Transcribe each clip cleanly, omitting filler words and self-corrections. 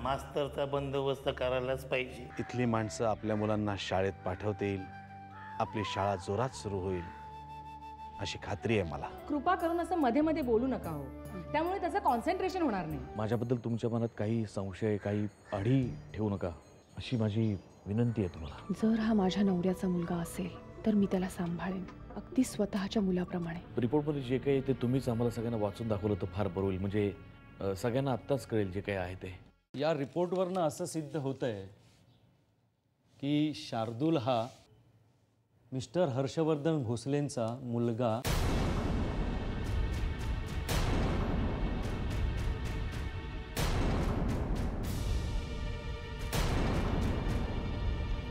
मास्तरचा बंदोबस्त करायलाच पाहिजे. इथली माणसं आपल्या मुलांना शाळेत पाठवतील, आपली शाळा जोरात सुरू होईल अशी खात्री आहे मला. कृपा करून असं मध्ये मध्ये बोलू नका हो, त्यामुळे त्याचं कॉन्सन्ट्रेशन होणार नाही. माझ्याबद्दल तुमच्या मनात काही संशय, काही अढी ठेवू नका अशी माझी विनंती आहे तुम्हाला. जर हा माझ्या नवऱ्याचा मुलगा असेल तर मी त्याला सांभाळेन, अगदी स्वतःच्या मुलाप्रमाणे. रिपोर्टमध्ये जे काही ते तुम्हीच आम्हाला सगळ्यांना वाचून दाखवलं तर फार बरं होईल. म्हणजे सगळ्यांना आत्ताच कळेल जे काही आहे ते. या रिपोर्टवरनं असं सिद्ध होतंय की शार्दूल हा मिस्टर हर्षवर्धन भोसलेंचा मुलगा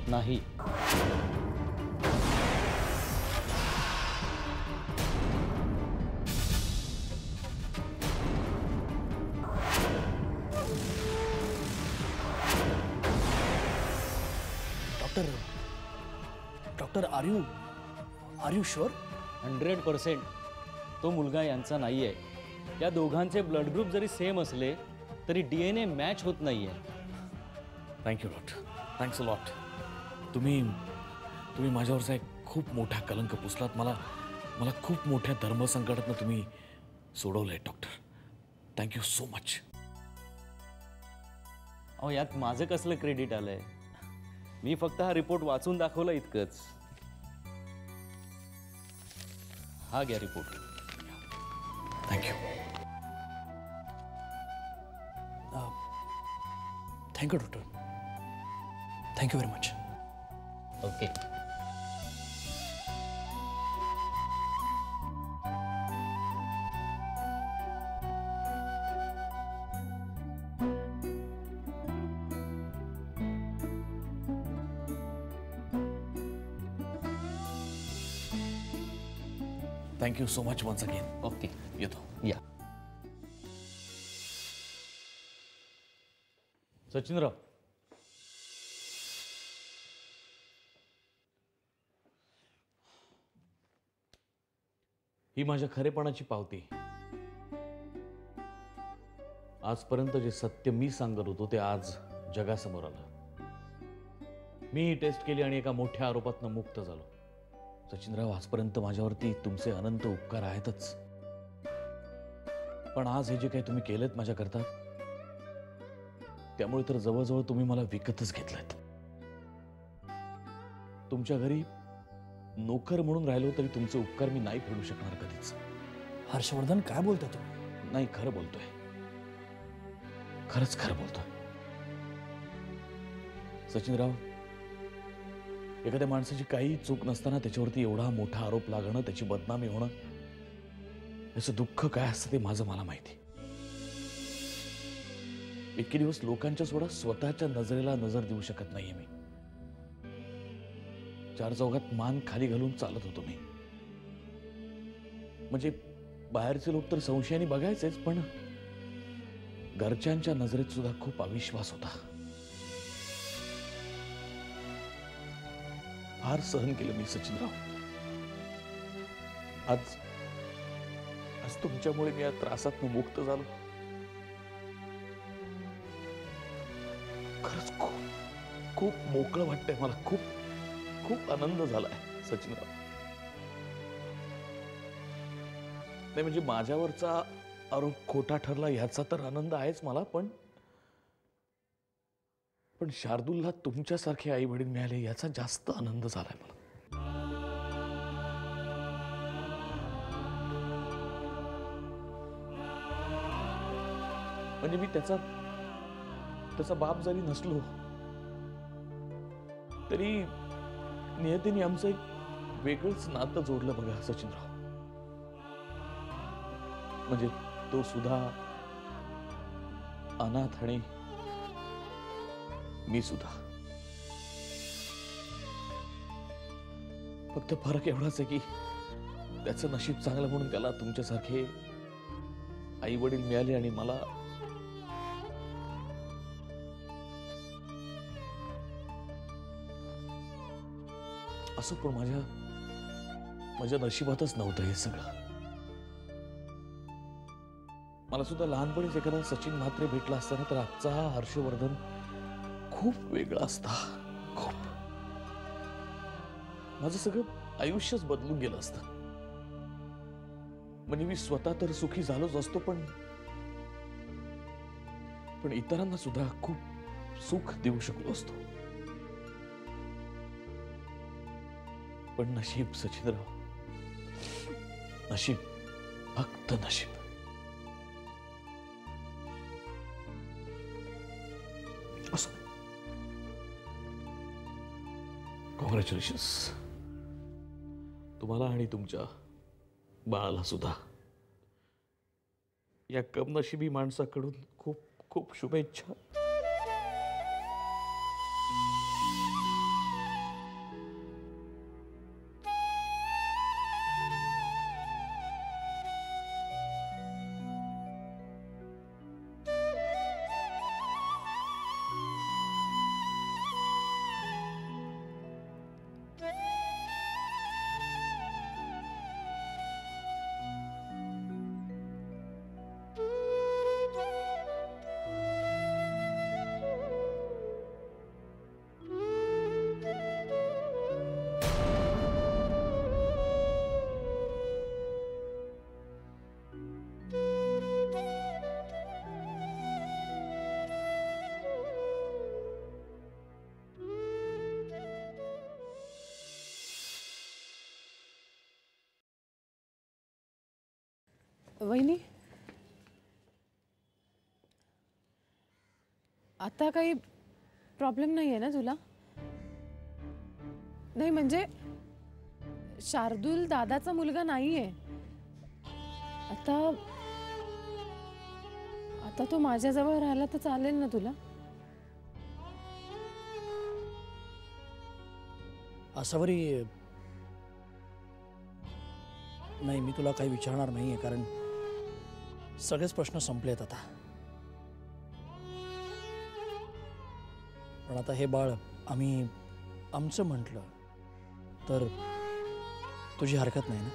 नाही. Doctor R you sure? 100% तो मुलगा यांचा नाही आहे. या दोघांचे ब्लड ग्रुप जरी सेम असले तरी DNA मॅच होत नाही आहे. Thank you lot, thanks a lot. तुम्ही माझ्यावरचा एक खूप मोठा कलंक पुसलात. मला खूप मोठ्या धर्मसंकटातनं तुम्ही सोडवलं आहे डॉक्टर. Thank you so much. अहो यात माझं कसलं क्रेडिट आलंय? मी फक्त हा रिपोर्ट वाचून दाखवला इतकंच. हा घ्या report. Thank you. Thank you doctor, thank you very much. Okay. Thank you so much once again. Okay येतो. या. सचिनराव, ही माझ्या खरेपणाची पावती. आजपर्यंत जे सत्य मी सांगत होतो ते आज जगासमोर आलं. मी टेस्ट केली आणि एका मोठ्या आरोपातनं मुक्त झालो. सचिनराव, आजपर्यंत माझ्यावरती तुमचे अनंत उपकार आहेतच, पण आज हे जे काही तुम्ही केलेत माझ्याकरता त्यामुळे तर जवळजवळ तुम्ही मला विकतच घेतलंत. तुमच्या घरी नोकर म्हणून राहिलो तरी तुमचे उपकार मी नाही फेडू शकणार कधीच. हर्षवर्धन, काय बोलता तुम्ही? नाही, खरं बोलतोय, खरंच खरं बोलतोय. सचिनराव, एखाद्या माणसाची काही चूक नसताना त्याच्यावरती एवढा मोठा आरोप लागणं, त्याची बदनामी होणं, याचं दुःख काय असतं ते मला माहिती. इतके दिवस लोकांच्या सोडा स्वतःच्या नजरेला नजर देऊ शकत नाहीये मी. चार चौघात मान खाली घालून चालत होतो मी. म्हणजे बाहेरचे लोक तर संशयाने बघायचेच, पण घरच्यांच्या नजरेत सुद्धा खूप अविश्वास होता. फार सहन केलं मी सचिनराव. आज तुमच्यामुळे मी या त्रासातून मुक्त झालो. खरंच खूप मोकळं वाटतंय मला. खूप आनंद झालाय सचिनराव. नाही म्हणजे माझ्यावरचा आरोप खोटा ठरला याचा तर आनंद आहेच मला, पण शार्दूलला तुमच्यासारखे आई वडील मिळाले याचा जास्त आनंद झालाय मला. म्हणजे मी त्याचा बाप जरी नसलो तरी नियतीने आमचं एक वेगळंच नातं जोडलं बघा सचिनराव. म्हणजे तो सुद्धा अनाथ आणि मी सुद्धा. फक्त फरक एवढाच आहे की त्याचं नशीब चांगलं म्हणून त्याला तुमच्यासारखे आई वडील मिळाले आणि मला असं. पण माझ्या नशिबातच नव्हतं हे सगळं. मला सुद्धा लहानपणीच एखादा सचिन म्हात्रे भेटला असताना तर आजचा हा हर्षवर्धन खूप वेगळा असता. खूप. माझं सगळं आयुष्यच बदलून गेलं असतं. म्हणजे मी स्वतः तर सुखी झालोच असतो, पण इतरांना सुद्धा खूप सुख देऊ शकलो असतो. पण नशीब सचिनराव, नशीब, फक्त नशीब. असो, कॉंग्रॅच्युलेशन्स तुम्हाला आणि तुमच्या बाळाला सुद्धा. या कमनशिबी माणसाकडून खूप खूप शुभेच्छा. वहिनी, आता काही प्रॉब्लेम नाही आहे ना तुला? नाही म्हणजे शार्दूल दादाचा मुलगा नाहीये आता. आता तो माझ्याजवळ राहिला तर चालेल ना तुला? आसावरी, नाही, मी तुला काही विचारणार नाहीये, कारण सगळेच प्रश्न संपलेत आता. पण आता हे बाळ आम्ही आमचं म्हटलं तर तुझी हरकत नाही ना?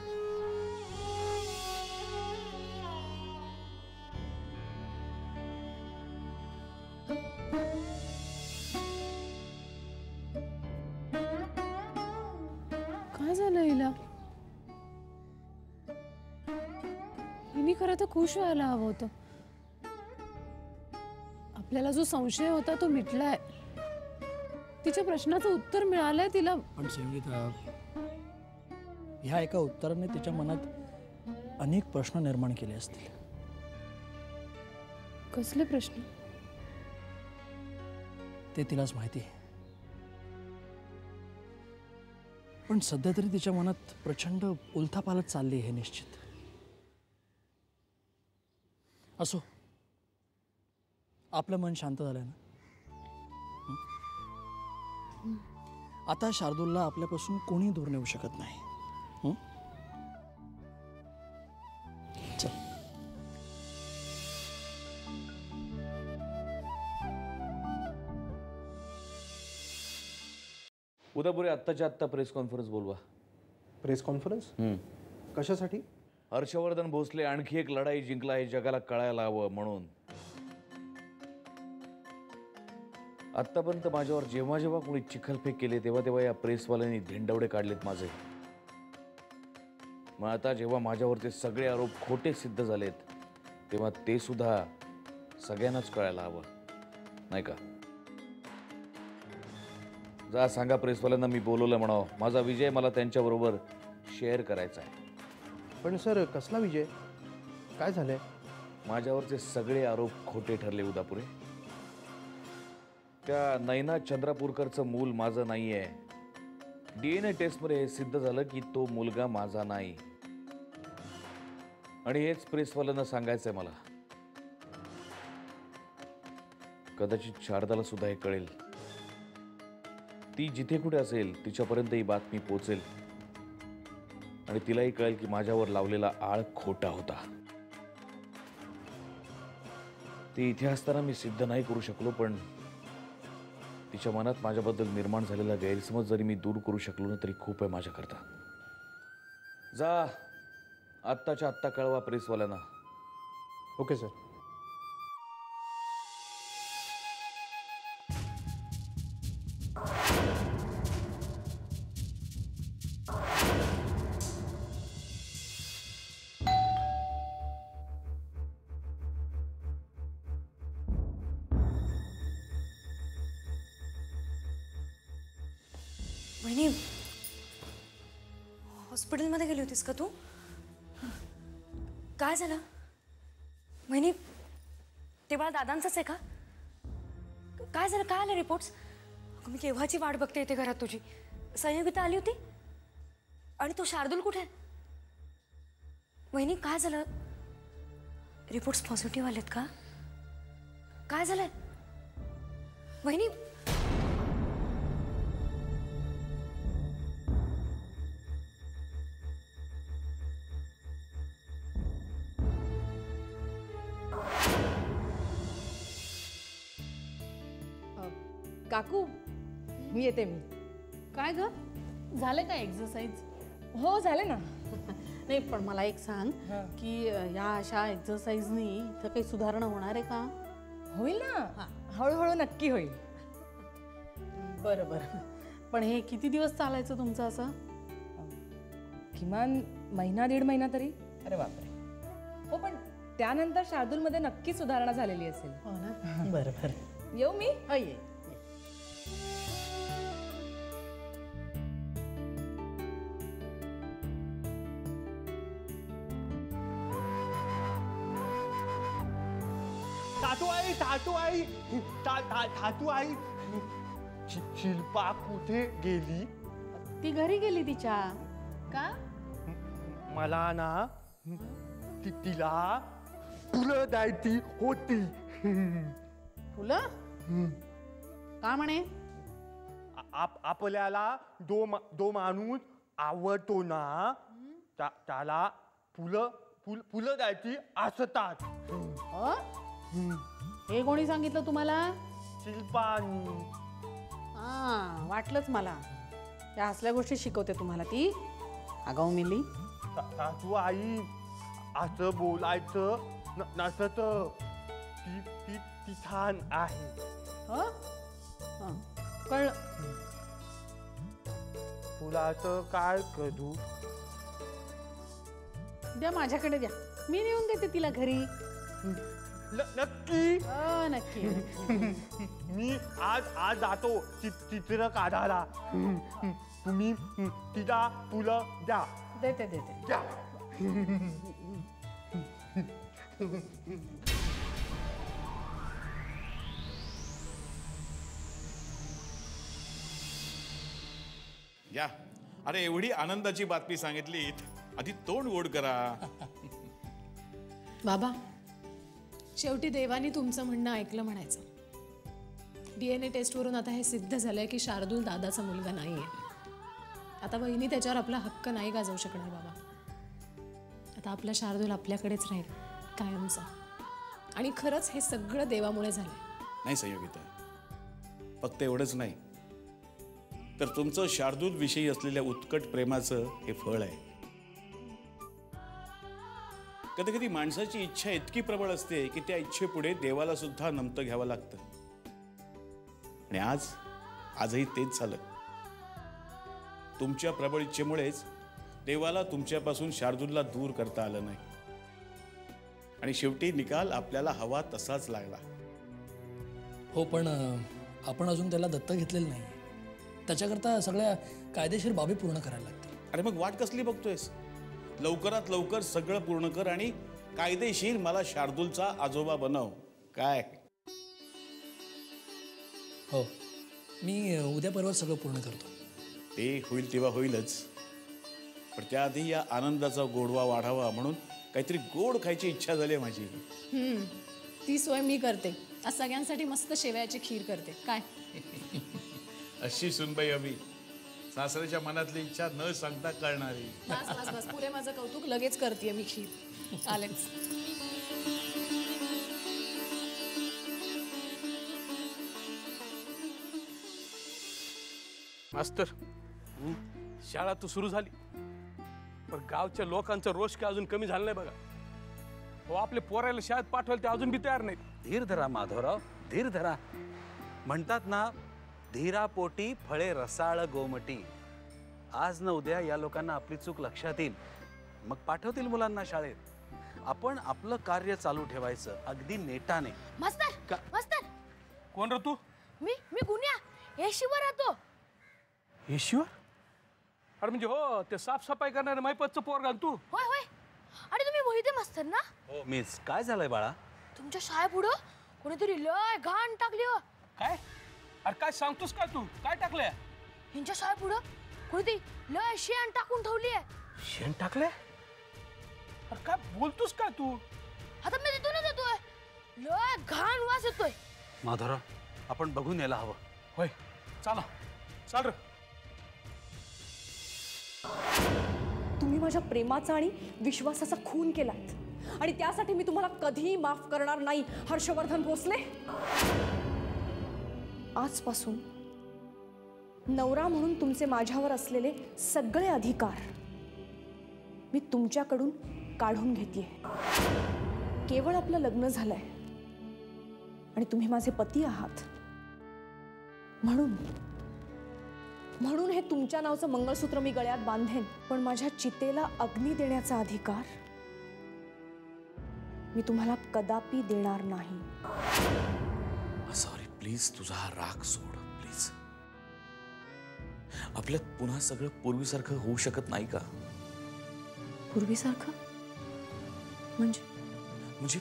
काय झालं हिला? हिने खरं तर खुश व्हायला हवं होतं. आपल्याला जो संशय होता तो मिटलाय. तिच्या प्रश्नाचं उत्तर मिळालंय तिला. पण संगीता, ह्या एका उत्तराने तिच्या मनात अनेक प्रश्न निर्माण केले असतील. कसले प्रश्न? ते तिलाच माहिती आहे. पण सध्या तरी तिच्या मनात प्रचंड उलथापालथ चालली आहे, हे निश्चित. असो, आपलं मन शांत झालंय ना? आता शार्दूलला आपल्यापासून कोणी दूर नेऊ शकत नाही. चल. उद्यापुरे आत्ताच्या आत्ता प्रेस कॉन्फरन्स बोलवा. प्रेस कॉन्फरन्स कशासाठी? हर्षवर्धन भोसले आणखी एक लढाई जिंकला हे जगाला कळायला हवं म्हणून. आत्तापर्यंत माझ्यावर जेव्हा जेव्हा कोणी चिखलफेक केली तेव्हा या प्रेसवाल्यांनी धिंडवडे काढलेत माझे. मग आता जेव्हा माझ्यावरचे सगळे आरोप खोटे सिद्ध झालेत तेव्हा ते सुद्धा सगळ्यांनाच कळायला हवं, नाही का? जा सांगा प्रेसवाल्यांना मी बोलवलं म्हणावं. माझा विजय मला त्यांच्याबरोबर शेअर करायचा आहे. पण सर, कसला विजय? काय झालंय? माझ्यावरचे सगळे आरोप खोटे ठरले उदापुरे. त्या नैना चंद्रपूरकरचं मूल माझं नाहीये. DNA टेस्टमध्ये हे सिद्ध झालं की तो मुलगा माझा नाही. आणि हेच प्रेसवाल्यांना सांगायचंय मला. कदाचित शारदाला सुद्धा हे कळेल. ती जिथे कुठे असेल तिच्यापर्यंत ही बातमी पोहोचेल आणि तिलाही कळेल की माझ्यावर लावलेला आळ खोटा होता. ती इथे असताना मी सिद्ध नाही करू शकलो, पण तिच्या मनात माझ्याबद्दल निर्माण झालेला गैरसमज जरी मी दूर करू शकलो ना तरी खूप आहे माझ्याकरता. जा आत्ताच्या आत्ता कळवा प्रेसवाल्यांना ओके सर. वहिनी हॉस्पिटलमध्ये गेली होतीस का तू? काय झालं वहिनी? ते बाळ दादांचंच आहे का? काय झालं? काय आलं रिपोर्ट्स? मी केव्हाची वाट बघते इथे घरात तुझी. संयोगिता आली होती आणि तो शार्दूल कुठे आहे? वहिनी काय झालं? रिपोर्ट्स पॉझिटिव्ह आलेत का? काय झालंय वहिनी? काकू मी येते. काय ग झालं का एक्सरसाइज? हो झाले ना. नाही पण मला एक सांग की या अशा एक्सरसाइजनी इथं काही सुधारणा होणार आहे का? होईल ना, हळूहळू नक्की होईल. बरं बरं. पण हे किती दिवस चालायचं तुमचं असं? किमान महिना 1.5 महिना तरी. अरे बापरे. हो पण त्यानंतर शार्दूलमध्ये नक्की सुधारणा झालेली असेल. हो ना. बरं बरं. येऊ मी? हो ये. थाटू आई शिल्पा कुठे गेली? ती घरी गेली तिच्या. का? मला ना तिला फुलं द्यायची होती. फुलं? का म्हणे? आपल्याला दो माणूस आवडतो ना, त्याला फुलं द्यायची असतात. हे कोणी सांगितलं तुम्हाला? शिल्पानी. हा वाटलंच मला. या असल्या गोष्टी शिकवते तुम्हाला ती आगाऊ मिली. सासू आई असं बोलायचं नसत. ती छान आहे. कळलं. फुलाचं काय करू? द्या माझ्याकडे द्या. मी नेऊन देते तिला घरी. नक्की? नक्की. मी आज जातो चित्र काढायला. तुम्ही तिला फुलं द्या. देते द्या. या. अरे एवढी आनंदाची बातमी सांगितलीत, आधी तोंड गोड करा. बाबा शेवटी देवानी तुमचं म्हणणं ऐकलं म्हणायचं. DNA टेस्टवरून आता हे सिद्ध झालंय की शार्दूल दादाचा मुलगा नाहीये. आता वहिनी त्याच्यावर आपला हक्क नाही गाजवू शकणार बाबा. आता आपला शार्दूल आपल्याकडेच राहील कायमचा. आणि खरंच हे सगळं देवामुळे झालंय. नाही संयोगिता, फक्त एवढंच नाही तर तुमचं शार्दूल विषयी असलेल्या उत्कट प्रेमाचं हे फळ आहे. कधी कधी माणसाची इच्छा इतकी प्रबळ असते की त्या इच्छेपुढे देवाला सुद्धा नमतं घ्यावं लागतं. आणि आजही तेच झालं. तुमच्या प्रबळ इच्छेमुळेच देवाला तुमच्यापासून शार्दूलला दूर करता आलं नाही. आणि शेवटी निकाल आपल्याला हवा तसाच लागला. हो पण आपण अजून त्याला दत्तक घेतलेलं नाही. त्याच्याकरता सगळ्या कायदेशीर बाबी पूर्ण करायला लागतील. अरे मग वाट कसली बघतोयस? लवकरात लवकर सगळं पूर्ण कर आणि कायदेशीर मला शार्दूलचा आजोबा बनव. काय? हो मी उद्या परवा सगळं पूर्ण करतो. ते होईल तेव्हा होईलच, पण त्याआधी या आनंदाचा गोडवा वाढावा म्हणून काहीतरी गोड खायची इच्छा झाली आहे माझी. ती सोय मी करते. आज सगळ्यांसाठी मस्त शेवयाची खीर करते. काय अशी सुनबाई हवी, सासऱ्याच्या मनातली इच्छा न सांगता करणारी. बस बस बस पुरे माझं कौतुक. लगेच करते मी खीर. आलेच. मास्तर, शाळा तर सुरू झाली पण गावच्या लोकांचा रोष काय अजून कमी झाला नाही बघा. हो आपले पोरायला शाळेत पाठवायला ते अजून बी तयार नाहीत. धीर धरा माधवराव, धीर धरा. म्हणतात ना, धीरापोटी फळे रसाळ गोमटी. आज न उद्या या लोकांना आपली चूक लक्षात येईल, मग पाठवतील मुलांना शाळेत. आपण आपलं कार्य चालू ठेवायचं अगदी नेटाने. मास्तर मास्तर. कोण रे तू? मी गुन्या येशीवर राहतो. येशीवर? अरे म्हणजे हो ते साफसफाई करणारे मायपतचं पोरगा तू? होय होय. आणि तुम्ही मोहिते मास्तर ना? हो मिस. काय झालंय बाळा? तुमच्या शाळेपुढं कोणीतरी लय घाण टाकली हो. काय? अरे काय सांगतोस का तू? काय टाकलंय? यांच्या शाळेपुढं कोणीतरी लय शेण टाकून ठेवली आहे. शेण टाकले? अरे काय बोलतोस काय तू? आता मी तिथूनच येतोय. लय घाण वास येतोय. माधवराव, आपण बघून यायला हवं. होय चला, चाल रे. तुम्ही माझ्या प्रेमाचा आणि विश्वासाचा खून केलात आणि त्यासाठी मी तुम्हाला कधीही माफ करणार नाही हर्षवर्धन भोसले. आजपासून नवरा म्हणून तुमचे माझ्यावर असलेले सगळे अधिकार मी तुमच्याकडून काढून घेतेय. केवळ आपलं लग्न झालंय आणि तुम्ही माझे पती आहात म्हणून हे तुमच्या नावचं मंगळसूत्र मी गळ्यात बांधेन, पण माझ्या चितेला अग्नी देण्याचा अधिकार मी तुम्हाला कदापि देणार नाही. सॉरी, प्लीज तुझा हा राग सोड प्लीज. आपल्यात पुन्हा सगळं पूर्वीसारखं होऊ शकत नाही का? पूर्वीसारखं म्हणजे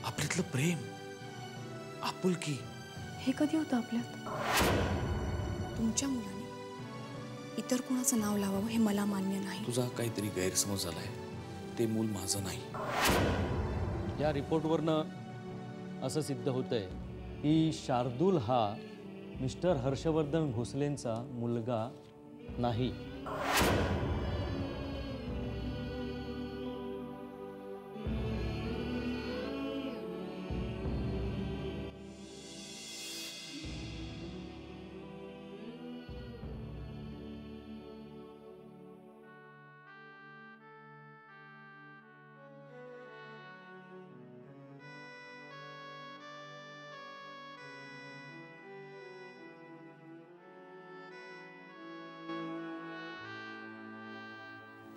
आपल्यातलं प्रेम, आपुलकी हे कधी होतं आपल्यात? तुमच्या मुलाने इतर कोणाचं नाव लावावं हे मला मान्य नाही. तुझा काहीतरी गैरसमज झालाय. ते मूल माझं नाही. या रिपोर्टवरनं असं सिद्ध होतंय की शार्दूल हा मिस्टर हर्षवर्धन भोसलेंचा मुलगा नाही.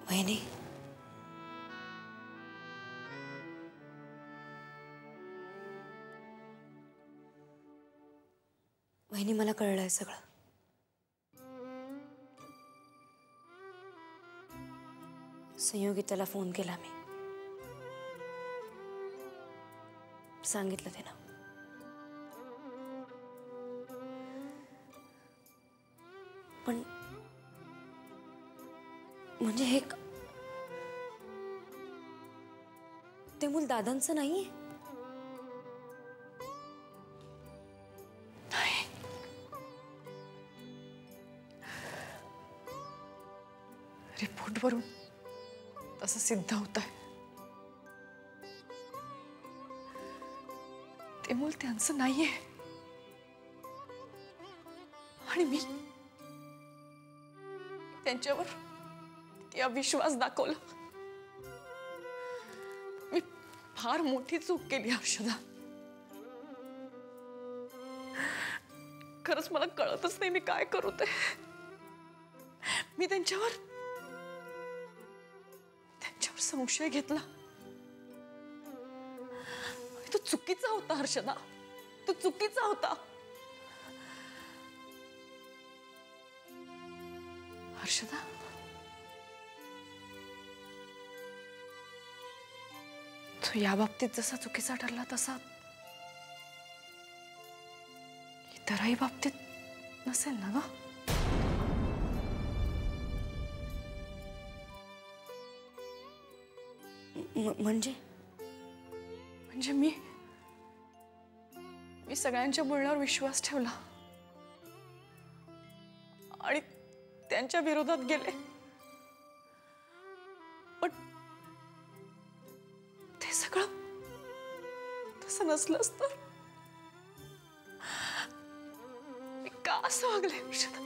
वहिनी, वहिनी मला कळलंय सगळं. संयोगिताला फोन केला मी, सांगितलं ते ना. पण म्हणजे हे ते मूल दादांचं नाहीये. रिपोर्टवरून तसं सिद्ध होत आहे. ते मूल त्यांचं नाहीये आणि मी त्यांच्यावर किती अविश्वास दाखवला. मी फार मोठी चूक केली हर्षदा. खरंच मला कळतच नाही मी काय करू ते. मी त्यांच्यावर संशय घेतला. तो चुकीचा होता हर्षदा, तो चुकीचा होता. हर्षदा, तो या बाबतीत जसा चुकीचा ठरला तसा इतरही बाबतीत नसेल ना ग? म्हणजे मी सगळ्यांच्या बोलण्यावर विश्वास ठेवला आणि त्यांच्या विरोधात गेले. पण ते सगळं तसं नसलंच तर मी का असं वागले हर्षदा?